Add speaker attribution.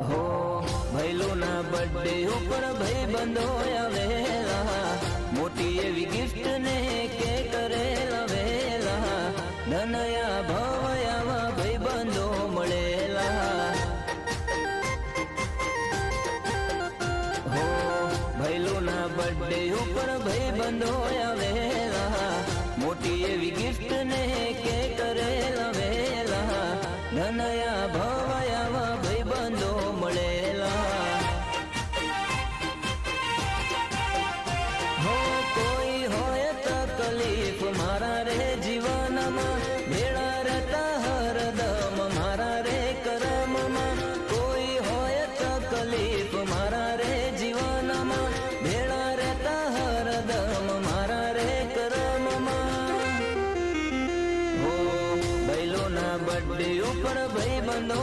Speaker 1: हो भैलोना बर्थडे ऊपर भाई बंधो आवेला मोटी एवी गिफ्ट ने के करेला वेला धनया भवयावा भाई बंधो मळेला हो भैलोना बर्थडे ऊपर भाई बंधो आवेला मोटी एवी गिफ्ट ने के करेला वेला धनया भवयावा भाई बंधो मळेला हो कोई होय तकलीफ मारा रे जीवन में भेड़ा रहता हरदम मारा रे करम में कोई होय तकलीफ मारा रे जीवन में भेड़ा रहता हरदम मारा रे करम में हो बैलोना बर्थडे ऊपर भाई बंधो